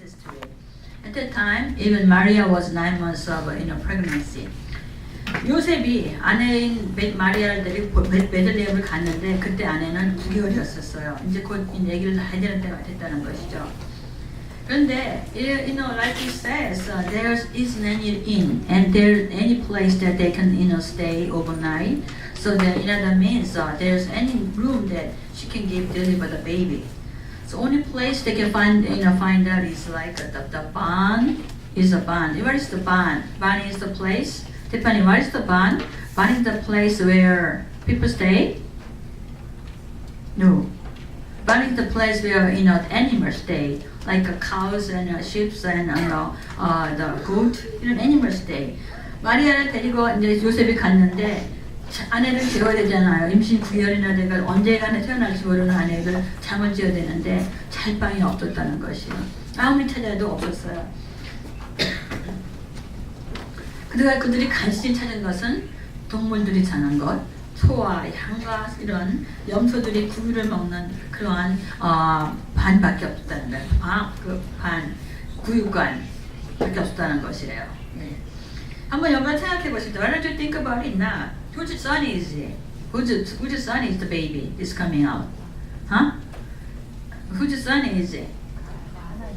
history. At that time, even Maria was 9 months of pregnancy. 요셉이 아내인 마리아를 데리고 베들레헴을 갔는데 그때 아내는 9개월이었었어요. 이제 곧 얘기를 다 해야 되는 때가 됐다는 것이죠. 그런데 like it says, there isn't any inn and there any place that they can stay overnight. So that that means there's any room that she can deliver the baby. So only place they can find out is like the barn is a barn. What is the barn? Barn is the place. Tiffany, what is the barn? Barn is the place where people stay. No. Barn is the place where animals stay, like cows and sheep and the goat. 이런 animals stay. 마리아를 데리고 이제 요셉이 갔는데 아내를 재워야 되잖아요. 임신 9개월이나 돼가 언제간에 태어날지 모르는 아내를 잠을 지어야 되는데 잘 방이 없었다는 것이에요. 아무리 찾아도 없었어요. 그러니까 그들이 간신히 찾은 것은 동물들이 사는 것, 소와 양과 이런 염소들이 구유를 먹는 그러한 반밖에 없었다는 거예요. 구유관밖에 없었다는 것이래요. 네. 한번 여러분 생각해 보십시오. Why don't you think about it now? Whose son is it? Whose son is the baby is coming out? Huh? Whose son is it?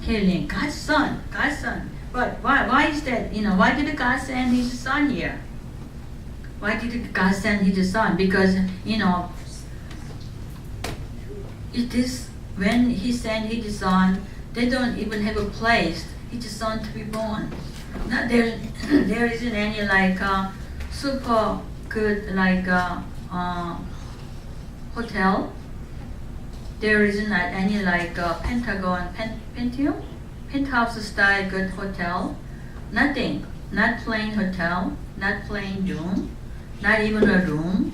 Helen, God's son. God's son. But why is that? Why did God send His son here? Why did God send His son? Because it is when He sent His son, they don't even have a place His son to be born. Now there isn't any like super good like hotel. There isn't any like penthouse style good hotel. Nothing. Not plain hotel. Not plain room. Not even a room.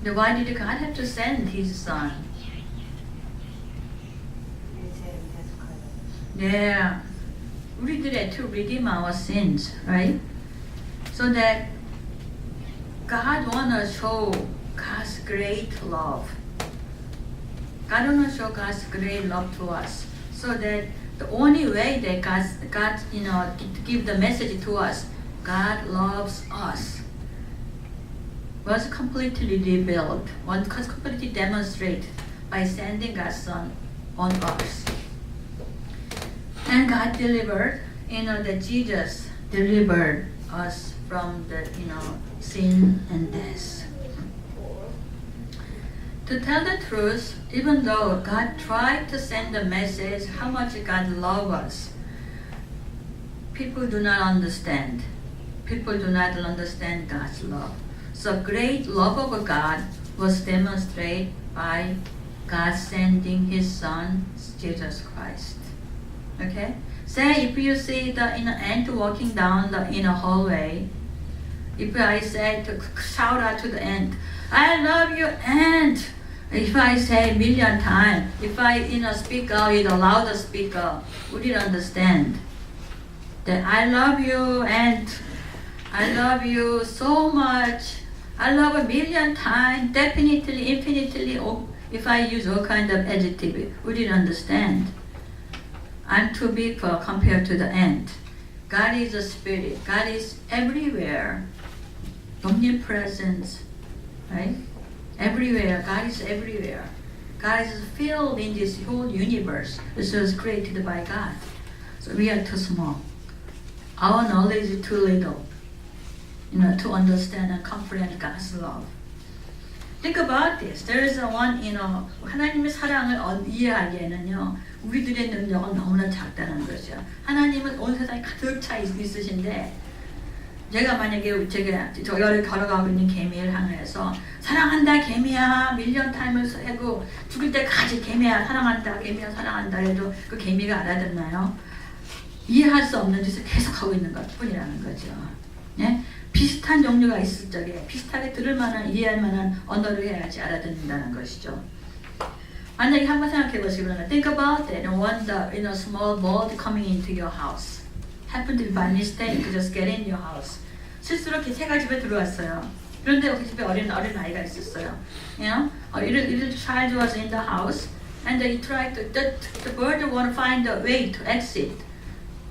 Then why did God have to send His son? Yeah. 우리들의 to redeem our sins, right? So that God wanna show God's great love. God wanna show God's great love to us, so that the only way that God give the message to us, God loves us, was completely revealed, was completely demonstrated by sending God's Son on us. And God delivered, that Jesus delivered us from the, sin and death. To tell the truth, even though God tried to send the message how much God loves us, people do not understand. People do not understand God's love. So great love of God was demonstrated by God sending His Son, Jesus Christ. Okay? Say if you see the ant walking down the hallway, if I say to shout out to the ant, I love you, ant. If I say a million times, if I speak out with a louder speaker, would you understand that I love you, ant? I love you so much. I love a million times, definitely, infinitely. If I use all kind of adjective, would you understand? I'm too big compared to the ant. God is a spirit. God is everywhere. Omnipresence, right? Everywhere. God is everywhere. God is filled in this whole universe. This was created by God. So we are too small. Our knowledge is too little, to understand and comprehend God's love. Think about this. There is one, 하나님의 사랑을 이해하기에는요, 우리들의 능력은 너무나 작다는 거죠. 하나님은 온 세상에 가득 차 있으신데, 제가 만약에 저기를 걸어가고 있는 개미를 향해서 사랑한다 개미야 밀리언 타임을 하고 죽을 때까지 개미야 사랑한다 개미야 사랑한다 해도 그 개미가 알아듣나요? 이해할 수 없는 짓을 계속하고 있는 것 뿐이라는 거죠. 네? 비슷한 종류가 있을 적에 비슷하게 들을 만한 이해할 만한 언어를 해야지 알아듣는다는 것이죠. 만약에 한번 생각해 보시면 think about it. When the small bird coming into your house happened to by mistake just get in your house. 실수로 새가 집에 들어왔어요. 그런데 그 집에 어린 아이가 있었어요. Little child was in the house And they try to, the bird want to find a way to exit.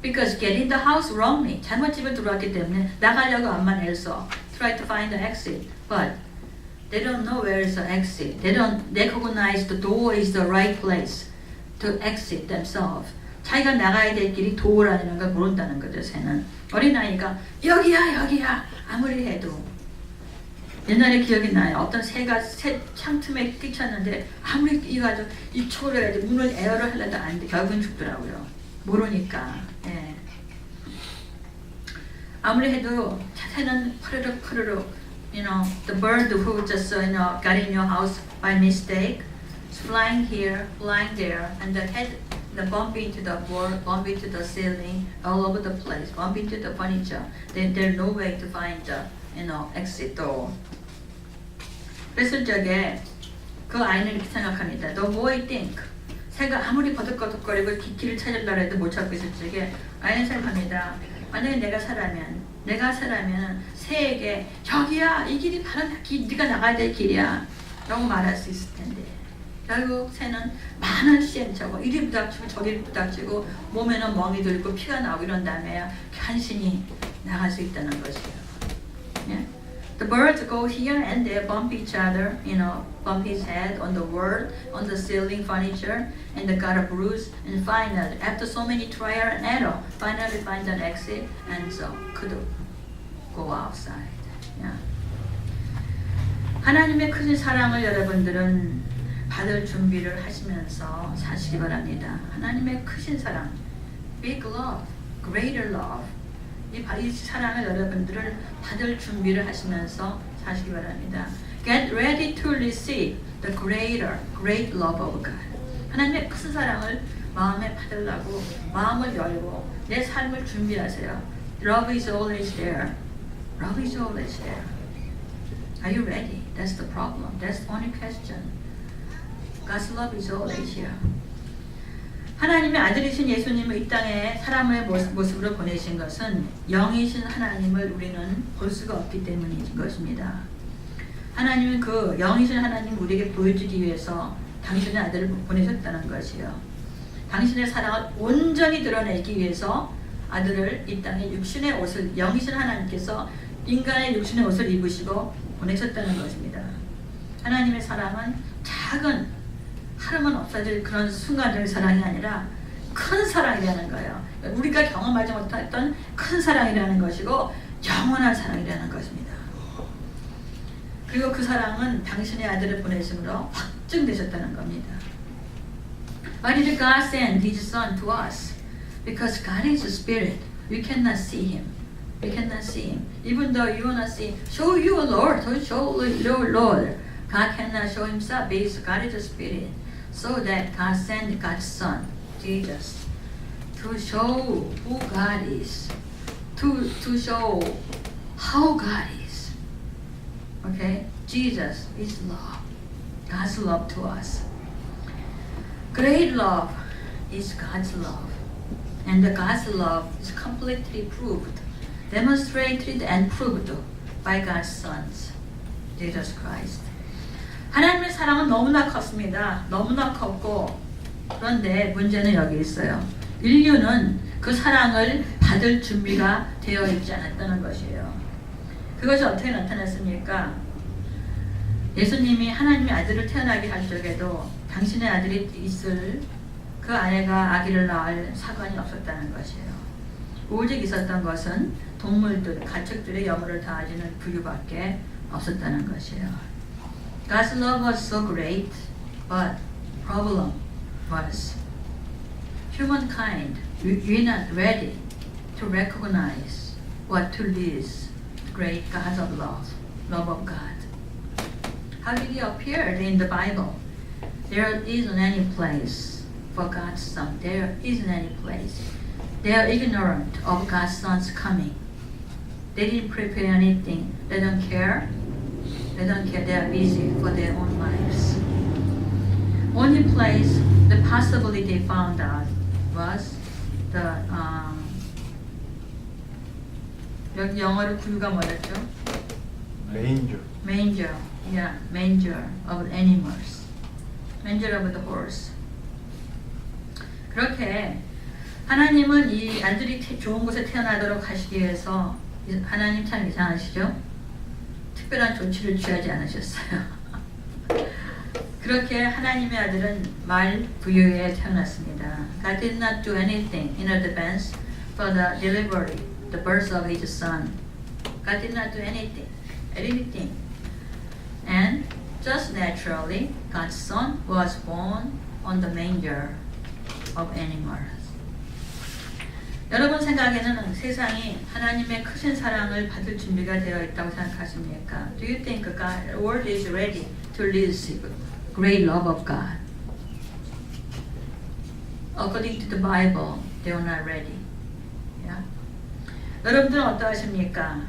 Because get in the house wrongly. 잘못 집에 들어왔기 때문에 나가려고 앞만 애써. Try to find the exit. But they don't know where is the exit. They don't recognize the door is the right place to exit themselves. 자기가 나가야 될 길이 도어라는 걸 모른다는 거죠, 새는. 어린아이가 여기야 아무리 해도 옛날에 기억이 나요. 어떤 새가 새 창틈에 끼쳤는데 아무리 이가지고 이쪽으로 해야지 문을 에어를 하려도 안 돼. 결국은 죽더라고요. 모르니까. 예. 아무리 해도 새는 푸르륵 you know, the bird who just you know, got in your house by mistake is flying here, flying there, and the head the bump into the wall, bump into the ceiling, all over the place, bump into the furniture. Then there's no way to find the you know, exit door. 그랬을 적에 그 아이는 이렇게 생각합니다. No boy think. 새가 아무리 버득거득거리고 길을 찾으려고 해도 못 찾고 있을 적에 아이는 생각합니다. 만약에 내가 사라면 새에게 저기야 이 길이 바로 네가 나가야 될 길이야 라고 말할 수 있을 텐데 결국 새는 많은 시행착오 이리 부닥치고 저리 부닥치고 몸에는 멍이 들고 피가 나오고 이런 다음에 간신히 나갈 수 있다는 것이에요. Yeah? The birds go here and there, bump each other, you know, bump his head on the wall, on the ceiling furniture, and they got a bruise. And finally, after so many trial and error, finally find an exit, and so could go outside. Yeah. 하나님의 큰 사랑을 여러분들은 받을 준비를 하시면서 사시기 바랍니다. 하나님의 크신 사랑, big love, greater love. 이 사랑을 여러분들을 받을 준비를 하시면서 사시기 바랍니다. Get ready to receive the great love of God. 하나님의 큰 사랑을 마음에 받으려고 마음을 열고 내 삶을 준비하세요. Love is always there. Love is always there. Are you ready? That's the problem. That's the only question. God's love is always here. 하나님의 아들이신 예수님을 이 땅에 사람의 모습으로 보내신 것은 영이신 하나님을 우리는 볼 수가 없기 때문인 것입니다. 하나님은 그 영이신 하나님을 우리에게 보여주기 위해서 당신의 아들을 보내셨다는 것이요. 당신의 사랑을 온전히 드러내기 위해서 아들을 이 땅에 육신의 옷을 영이신 하나님께서 인간의 육신의 옷을 입으시고 보내셨다는 것입니다. 하나님의 사랑은 작은 하루만 없어질 그런 순간적인 사랑이 아니라 큰 사랑이라는 거예요. 우리가 경험하지 못했던 큰 사랑이라는 것이고 영원한 사랑이라는 것입니다. 그리고 그 사랑은 당신의 아들을 보내심으로 확증되셨다는 겁니다. Why did God send His Son to us? Because God is a spirit. We cannot see Him. We cannot see Him. Even though you want to see, show you Lord, show your Lord. God cannot show Himself because God is a spirit. So that God sent God's Son, Jesus, to show who God is, to show how God is. Okay? Jesus is love. God's love to us. Great love is God's love. And the God's love is completely proved, demonstrated and proved by God's Son, Jesus Christ. 하나님의 사랑은 너무나 컸습니다. 너무나 컸고 그런데 문제는 여기 있어요. 인류는 그 사랑을 받을 준비가 되어 있지 않았다는 것이에요. 그것이 어떻게 나타났습니까? 예수님이 하나님의 아들을 태어나게 할 적에도 당신의 아들이 있을 그 아내가 아기를 낳을 사관이 없었다는 것이에요. 오직 있었던 것은 동물들, 가축들의 염을 다하지는 부류밖에 없었다는 것이에요. God's love was so great, but problem was humankind. We're not ready to recognize what to lose the great God of love of God. How did He appear in the Bible? There isn't any place for God's Son. There isn't any place. They are ignorant of God's Son's coming. They didn't prepare anything. They don't care. They don't care. They are busy for their own lives. Only place the possibility they found out was the 여기 영어로 구유가 뭐였죠? Manger. Manger. Yeah, manger of animals. Manger of the horse. 그렇게 하나님은 이 아들이 좋은 곳에 태어나도록 하시기 위해서 하나님 참 이상하시죠? 특별한 조치를 취하지 않으셨어요. 그렇게 하나님의 아들은 말 부유에 태어났습니다. God did not do anything in advance for the delivery, the birth of His Son. God did not do anything. And just naturally, God's Son was born on the manger of animals. 여러분 생각에는 세상이 하나님의 크신 사랑을 받을 준비가 되어 있다고 생각하십니까? Do you think the world is ready to receive great love of God? According to the Bible, they are not ready. Yeah? 여러분들은 어떠하십니까?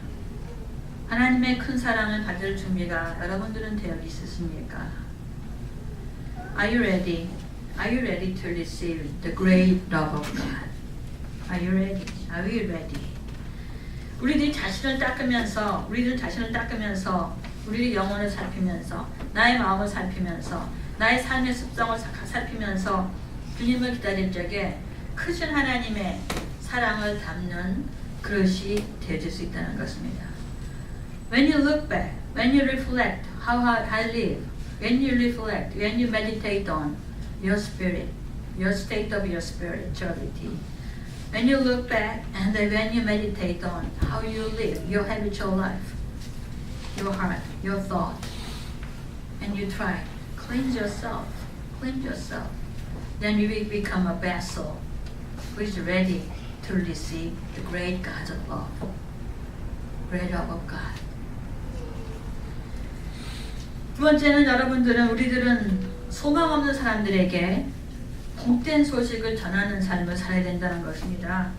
하나님의 큰 사랑을 받을 준비가 여러분들은 되어 있으십니까? Are you ready? Are you ready to receive the great love of God? Are you ready? Are we ready? 우리들이 자신을 닦으면서, 우리의 영혼을 살피면서, 나의 마음을 살피면서, 나의 삶의 습성을 살피면서 주님을 기다릴 적에 크신 하나님의 사랑을 담는 그릇이 되어질 수 있다는 것입니다. When you look back, when you reflect how I live, when you reflect, when you meditate on your spirit, your state of your spirituality, when you look back and when you meditate on how you live, your habitual life, your heart, your thought, and you try, cleanse yourself, then you will become a vessel who is ready to receive the great God of love, great love of God. 두 번째는 여러분들은 우리들은 소망 없는 사람들에게 복된 소식을 전하는 삶을 살아야 된다는 것입니다.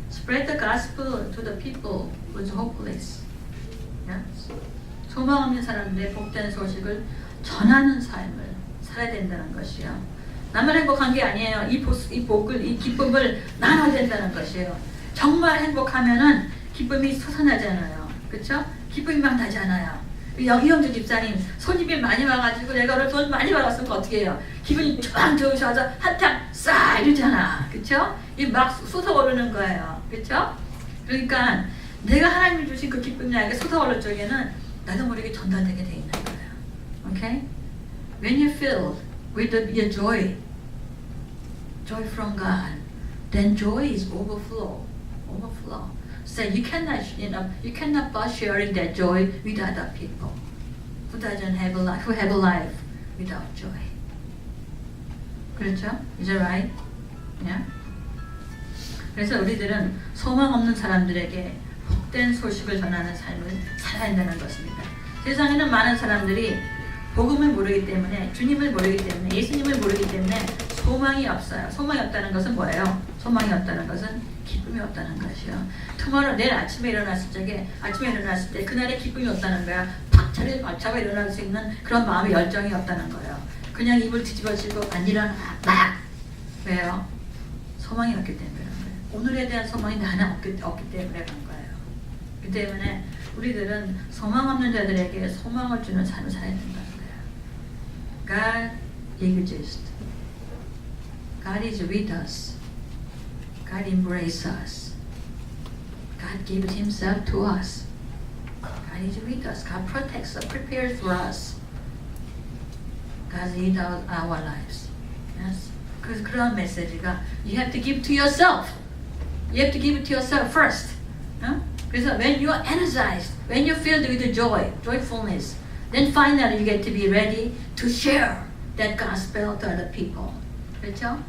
Spread the gospel to the people who's hopeless. Yes. 소망 없는 사람들의 복된 소식을 전하는 삶을 살아야 된다는 것이요. 나만 행복한 게 아니에요. 이 기쁨을 나눠야 된다는 것이에요. 정말 행복하면은 기쁨이 솟아나잖아요. 그렇죠? 기쁨이 막 나잖아요. 이영주 집사님 손님이 많이 와가지고 내가 오늘 돈 많이 받았으면 어떻게 해요? 기분이 쫙 좋으셔서 한탕 싹 이러잖아. 그쵸? 이 막 솟아오르는 거예요. 그쵸? 그러니까 내가 하나님이 주신 그 기쁨이 나에게 솟아오를 적에는 나도 모르게 전달되게 돼 있는 거예요. Okay? When you fill with your joy from God, then joy is overflow. So you cannot but sharing that joy with other people who have a life without joy. 그렇죠? Is that right? Yeah? 그래서 우리들은 소망 없는 사람들에게 복된 소식을 전하는 삶을 살아야 한다는 것입니다. 세상에는 많은 사람들이 복음을 모르기 때문에, 주님을 모르기 때문에, 예수님을 모르기 때문에 소망이 없어요. 소망이 없다는 것은 뭐예요? 소망이 없다는 것은 기쁨이 없다는 것이요. 내일 아침에 일어났을 때 그날의 기쁨이 없다는 거야. 팍 자리를 잡아 일어날 수 있는 그런 마음의 열정이 없다는 거예요. 그냥 입을 뒤집어지고 안 일어나 막. 왜요? 소망이 없기 때문에 그런 거예요. 오늘에 대한 소망이 나는 없기 때문에 그런 거예요. 그 때문에 우리들은 소망 없는 자들에게 소망을 주는 삶을 살아야 된다는 거예요. God exists. God is with us. God embraces us. God gives Himself to us. God is with us. God protects us, prepares for us. God leads our lives. Yes. 그래서 그런 메시지가 you have to give to yourself. You have to give it to yourself first. 그래서 when you are energized, when you're filled with joy, joyfulness, then finally you get to be ready to share that gospel to other people. 그렇죠?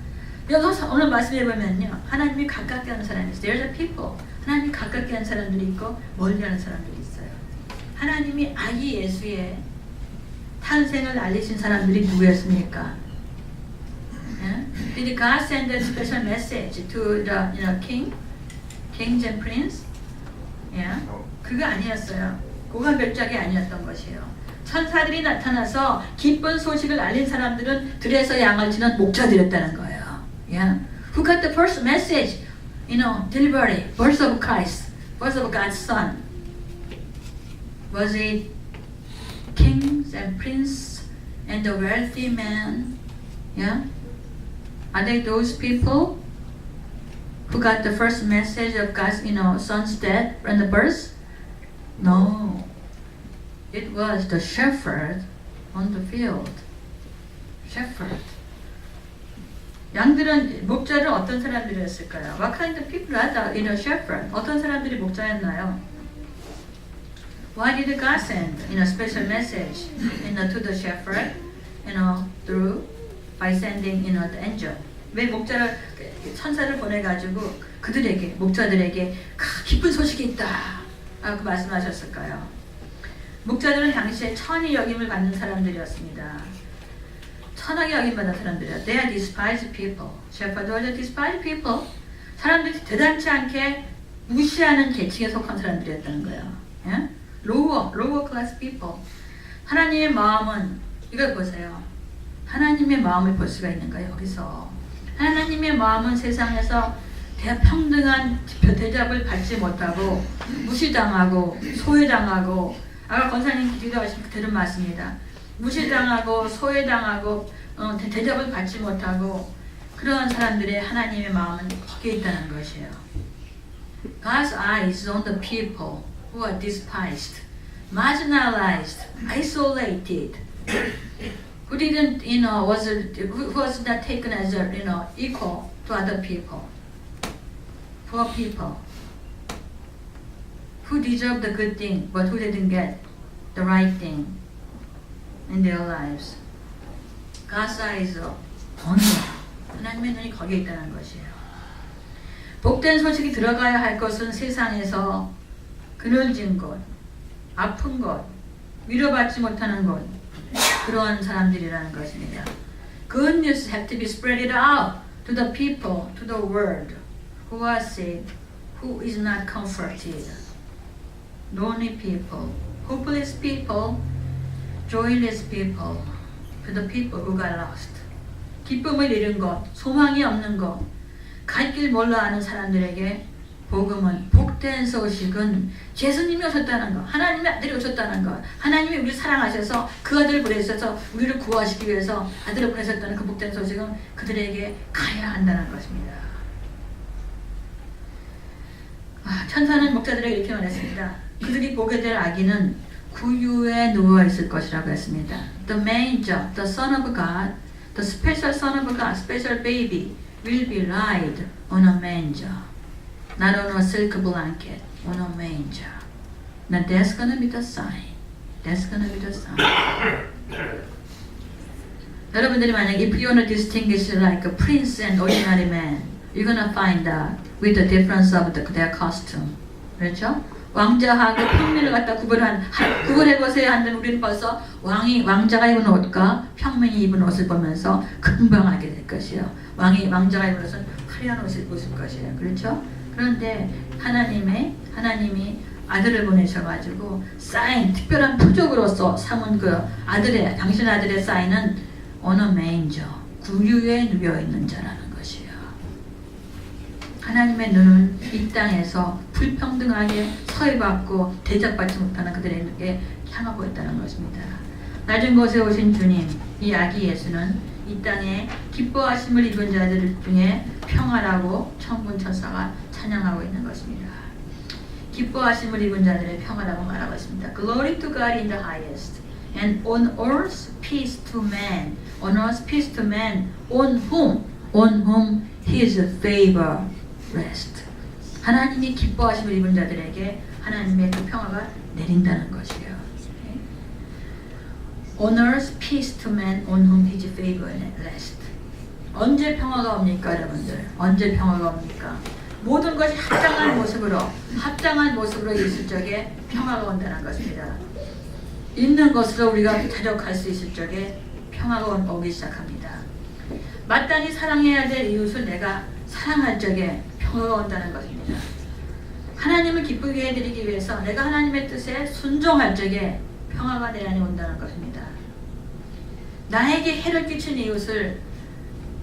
여기서 오늘 말씀해 보면요, 하나님이 가깝게 하는 사람이 있어요. There's a people. 하나님이 가깝게 하는 사람들이 있고 멀리 하는 사람들이 있어요. 하나님이 아기 예수의 탄생을 알리신 사람들이 누구였습니까? Did God send a special message to the kings and prince? Yeah. 그거 아니었어요. 그건 별짝이 아니었던 것이에요. 천사들이 나타나서 기쁜 소식을 알린 사람들은 들에서 양을 치는 목자들이었다는 거예요. Yeah. Who got the first message? Delivery, birth of Christ, birth of God's Son. Was it kings and princes and the wealthy man? Yeah. Are they those people who got the first message of God's, son's death and the birth? No. It was the shepherd on the field. Shepherd. 양들은 목자를 어떤 사람들이었을까요? What kind of people are the shepherd? 어떤 사람들이 목자였나요? Why did God send special message to the shepherd through by sending the angel? 왜 목자를 천사를 보내가지고 그들에게 목자들에게 기쁜 소식이 있다 라고 말씀하셨을까요? 목자들은 당시에 천히 여김을 받는 사람들이었습니다. 천하게 여김받는 사람들이요. They are despised people. Shepherds are despised people. 사람들이 대단치 않게 무시하는 계층에 속한 사람들이었다는 거예요. 예? lower class people. 하나님의 마음은 이걸 보세요. 하나님의 마음을 볼 수가 있는 거예요. 여기서 하나님의 마음은 세상에서 평등한 대접을 받지 못하고 무시당하고 소외당하고 아까 권사님 기도하신 그대로 맞습니다. 무시당하고 소외당하고 대접을 받지 못하고 그러한 사람들의 하나님의 마음은 거기에 있다는 것이에요. God's eyes on the people who are despised, marginalized, isolated, who didn't, who was not taken as equal to other people, poor people, who deserved the good thing but who didn't get the right thing in their lives. God's eyes on them. 하나님의 눈이 거기에 있다는 것이에요. 복된 소식이 들어가야 할 것은 세상에서 그늘진 것, 아픈 것, 위로받지 못하는 것, 그러한 사람들이라는 것입니다. Good news have to be spread out to the people, to the world, who are sick, who is not comforted. Lonely people, hopeless people, joyless people, to the people who got lost. 기쁨을 잃은 것, 소망이 없는 것, 갈 길 몰라 하는 사람들에게 복음은, 복된 소식은 예수님이 오셨다는 것, 하나님의 아들이 오셨다는 것, 하나님이 우리를 사랑하셔서 그 아들을 보내셔서 우리를 구하시기 위해서 아들을 보내셨다는 그 복된 소식은 그들에게 가야 한다는 것입니다. 천사는 목자들에게 이렇게 말했습니다. 그들이 보게 될 아기는 구유에 누워 있을 것이라고 했습니다. The manger, the son of God, the special son of God, special baby will be laid on a manger. Not on a silk blanket, on a manger. Now that's gonna be the sign. That's gonna be the sign. 여러분들이 만약 if you want to distinguish like a prince and ordinary man, you're gonna find out with the difference of their costume. 그렇죠? 왕자하고 평민을 갖다 구분해보세요 한다면 우리는 벌써 왕자가 입은 옷과 평민이 입은 옷을 보면서 금방 알게 될 것이에요. 왕자가 입은 옷은 화려한 옷을 입을 것이에요. 그렇죠? 그런데 하나님이 아들을 보내셔가지고 사인, 특별한 표적으로서 삼은 그 당신 아들의 사인은 on a manger, 구유에 누워있는 자라는 것이에요. 하나님의 눈은 이 땅에서 불평등하게 서해받고 대접받지 못하는 그들에게 향하고 있다는 것입니다. 낮은 곳에 오신 주님, 이 아기 예수는 이 땅에 기뻐하심을 입은 자들 중에 평화라고 천군 천사가 찬양하고 있는 것입니다. 기뻐하심을 입은 자들의 평화라고 말하고 있습니다. Glory to God in the highest, and on earth peace to man. On earth peace to man, on whom His favor rest. 하나님이 기뻐하심을 입은 자들에게 하나님의 그 평화가 내린다는 것이에요. On earth peace to man, on whom His favor rest. 언제 평화가 옵니까, 여러분들? 언제 평화가 옵니까? 모든 것이 합당한 모습으로 있을 적에 평화가 온다는 것입니다. 있는 것으로 우리가 자족할 수 있을 적에 평화가 오기 시작합니다. 마땅히 사랑해야 될 이웃을 내가 사랑할 적에 평화가 온다는 것입니다. 하나님을 기쁘게 해드리기 위해서 내가 하나님의 뜻에 순종할 적에 평화가 내 안에 온다는 것입니다. 나에게 해를 끼친 이웃을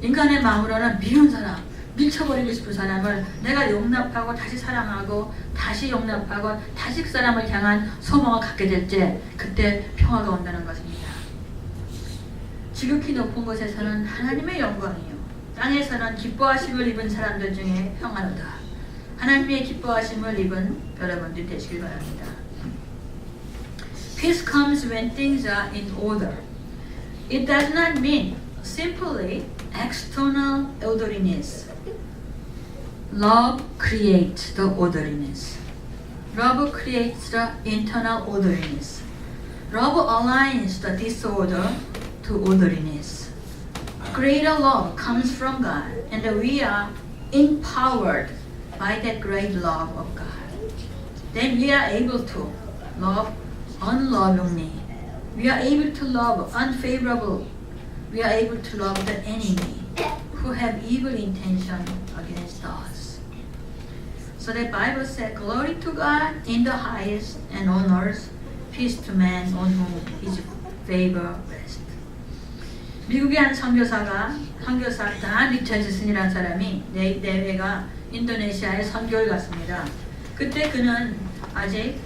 인간의 마음으로는 미운 사람, 밀쳐버리고 싶은 사람을 내가 용납하고 다시 사랑하고 다시 용납하고 다시 그 사람을 향한 소망을 갖게 될 때 그때 평화가 온다는 것입니다. 지극히 높은 곳에서는 하나님의 영광이요 땅에서는 기뻐하심을 입은 사람들 중에 평안하다. 하나님의 기뻐하심을 입은 여러분들이 되시길 바랍니다. Peace comes when things are in order. It does not mean simply external orderliness. Love creates the orderliness. Love creates the internal orderliness. Love aligns the disorder to orderliness. Greater love comes from God, and we are empowered by that great love of God. Then we are able to love unlovingly. We are able to love unfavorable. We are able to love the enemy who have evil intention against us. So the Bible said, glory to God in the highest and on earth, peace to man on whom his favor rests. 미국의 한 선교사 단 리처드슨이라는 사람이 내외가 인도네시아에 선교를 갔습니다. 그때는 아직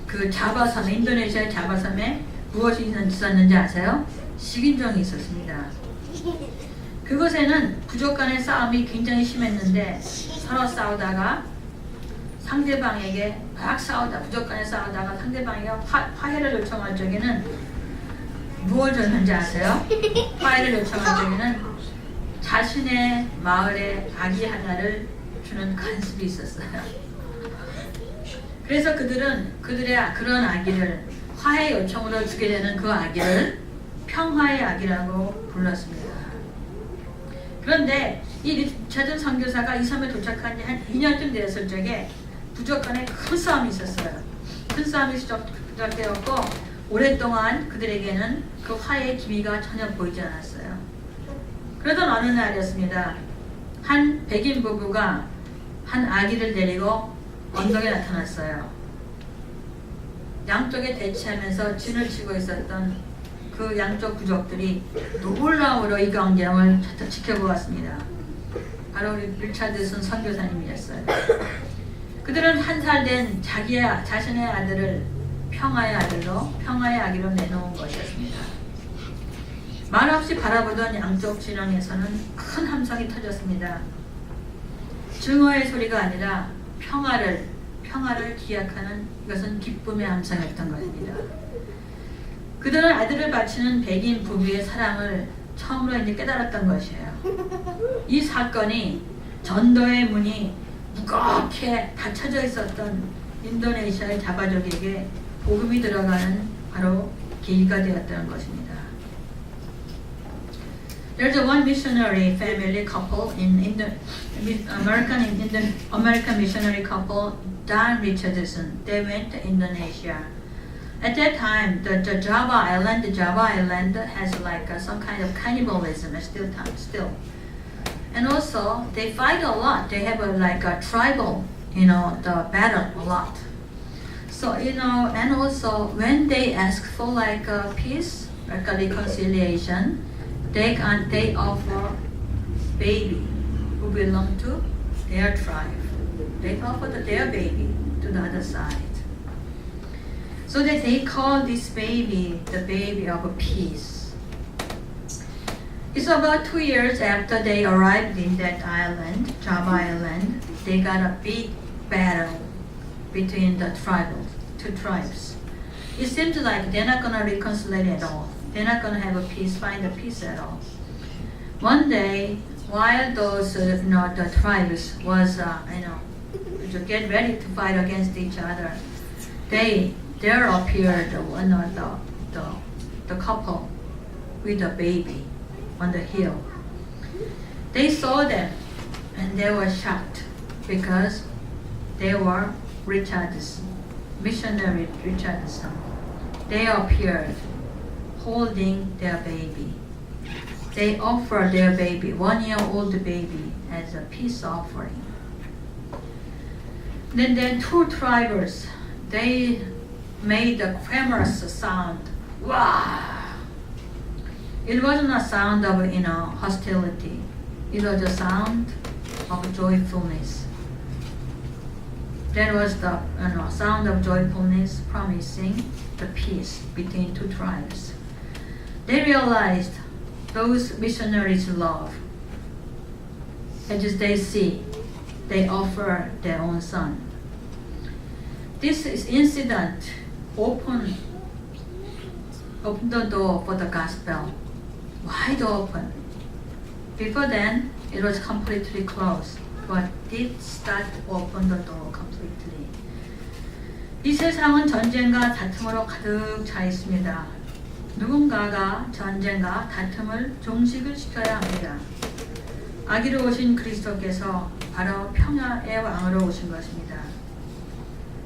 그 자바섬, 인도네시아의 자바섬에 무엇이 있었는지 아세요? 식인종이 있었습니다. 그곳에는 부족 간의 싸움이 굉장히 심했는데 서로 싸우다가 상대방에게 부족 간에 싸우다가 상대방에게 화해를 요청할 적에는 무엇을 줬는지 아세요? 화해를 요청할 적에는 자신의 마을에 아기 하나를 주는 관습이 있었어요. 그래서 그들의 그런 아기를 화해 요청으로 주게 되는 그 아기를 평화의 아기라고 불렀습니다. 그런데 이 리처드 선교사가 이 섬에 도착한 지 한 2년쯤 되었을 적에 부족 간에 큰 싸움이 있었어요. 큰 싸움이 시작되었고 오랫동안 그들에게는 그 화해의 기미가 전혀 보이지 않았어요. 그러던 어느 날이었습니다. 한 백인 부부가 한 아기를 데리고 언덕에 나타났어요. 양쪽에 대치하면서 진을 치고 있었던 그 양쪽 부족들이 놀라움으로 이 광경을 지켜보았습니다. 바로 리차드슨 선교사님이었어요. 그들은 한 살 된 자신의 아들을 평화의 아기로 내놓은 것이었습니다. 말없이 바라보던 양쪽 진영에서는 큰 함성이 터졌습니다. 증오의 소리가 아니라 평화를 기약하는 이것은 기쁨의 함성이었던 것입니다. 그들은 아들을 바치는 백인 부부의 사랑을 처음으로 이제 깨달았던 것이에요. 이 사건이 전도의 문이 무겁게 닫혀져 있었던 인도네시아의 자바족에게 복음이 들어가는 바로 계기가 되었다는 것입니다. There's one missionary family couple American missionary couple, Don Richardson. They went to Indonesia. At that time, the Java Island has like some kind of cannibalism still. And also, they fight a lot. They have a tribal, the battle a lot. So, and also when they ask for like a peace, like a reconciliation, they offer baby who belong to their tribe. They offer their baby to the other side. So that they call this baby the baby of peace. It's about 2 years after they arrived in that island, Java Island, they got a big battle between the two tribes. It seems like they're not going to reconcile at all. They're not going to find a peace at all. One day, while those the tribes was to get ready to fight against each other, there appeared the couple with a baby on the hill. They saw them and they were shocked because they were missionary Richardson. They appeared holding their baby. They offered their baby, 1-year-old baby, as a peace offering. Then two tribers, they made a clamorous sound. Wow! It wasn't a sound of hostility. It was a sound of joyfulness. That was the sound of joyfulness promising the peace between two tribes. They realized those missionaries love. As they see, they offer their own son. This incident opened the door for the gospel, wide open. Before then, it was completely closed, but it started to open the door completely. 이 세상은 전쟁과 다툼으로 가득 차 있습니다. 누군가가 전쟁과 다툼을 종식을 시켜야 합니다. 아기로 오신 그리스도께서 바로 평화의 왕으로 오신 것입니다.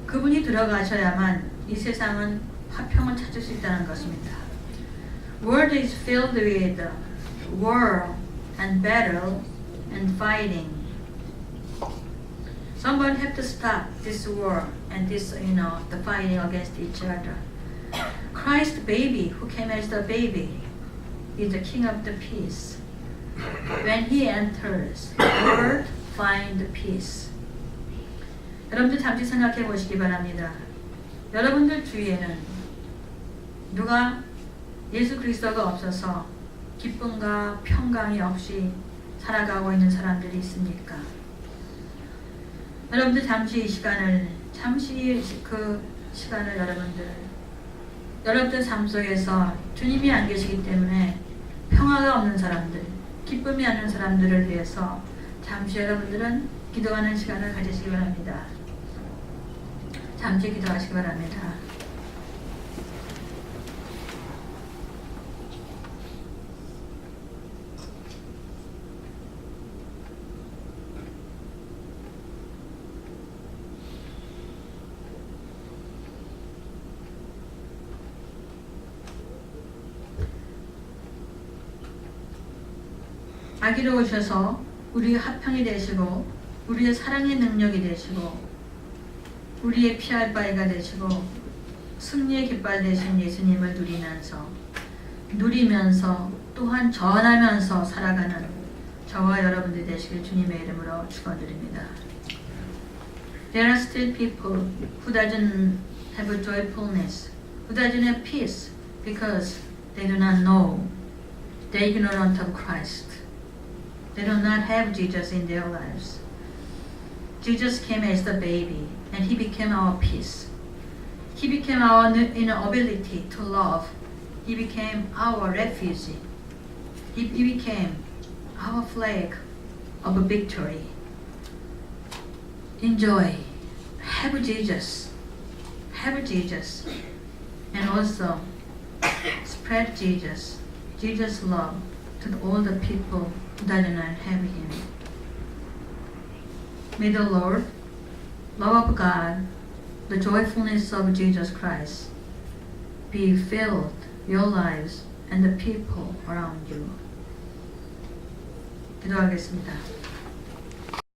그분이 들어가셔야만 이 세상은 화평을 찾을 수 있다는 것입니다. World is filled with war and battle and fighting. Someone have to stop this war and this, the fighting against each other. Christ baby, who came as the baby, is the King of the peace. When he enters, the world find peace. 여러분들 잠시 생각해 보시기 바랍니다. 여러분들 주위에는 누가 예수 그리스도가 없어서 기쁨과 평강이 없이 살아가고 있는 사람들이 있습니까? 여러분들 잠시 그 시간을 여러분들 삶 속에서 주님이 안 계시기 때문에 평화가 없는 사람들, 기쁨이 없는 사람들을 위해서 잠시 여러분들은 기도하는 시간을 가지시기 바랍니다. 잠시 기도하시기 바랍니다. 아기로 오셔서 우리의 화평이 되시고 우리의 사랑의 능력이 되시고 우리의 피할 바위가 되시고 승리의 깃발 되신 예수님을 누리면서 또한 전하면서 살아가는 저와 여러분들이 되시길 주님의 이름으로 축원드립니다. There are still people who doesn't have a joyfulness, who doesn't have peace because they do not know, they're ignorant of Christ. They do not have Jesus in their lives. Jesus came as the baby, and He became our peace. He became our ability to love. He became our refuge. He became our flag of victory. Enjoy. Have Jesus. Have Jesus. And also spread Jesus. Jesus' love to all the people who do not have Him. May the Lord, love of God, the joyfulness of Jesus Christ be filled your lives and the people around you. 기도하겠습니다.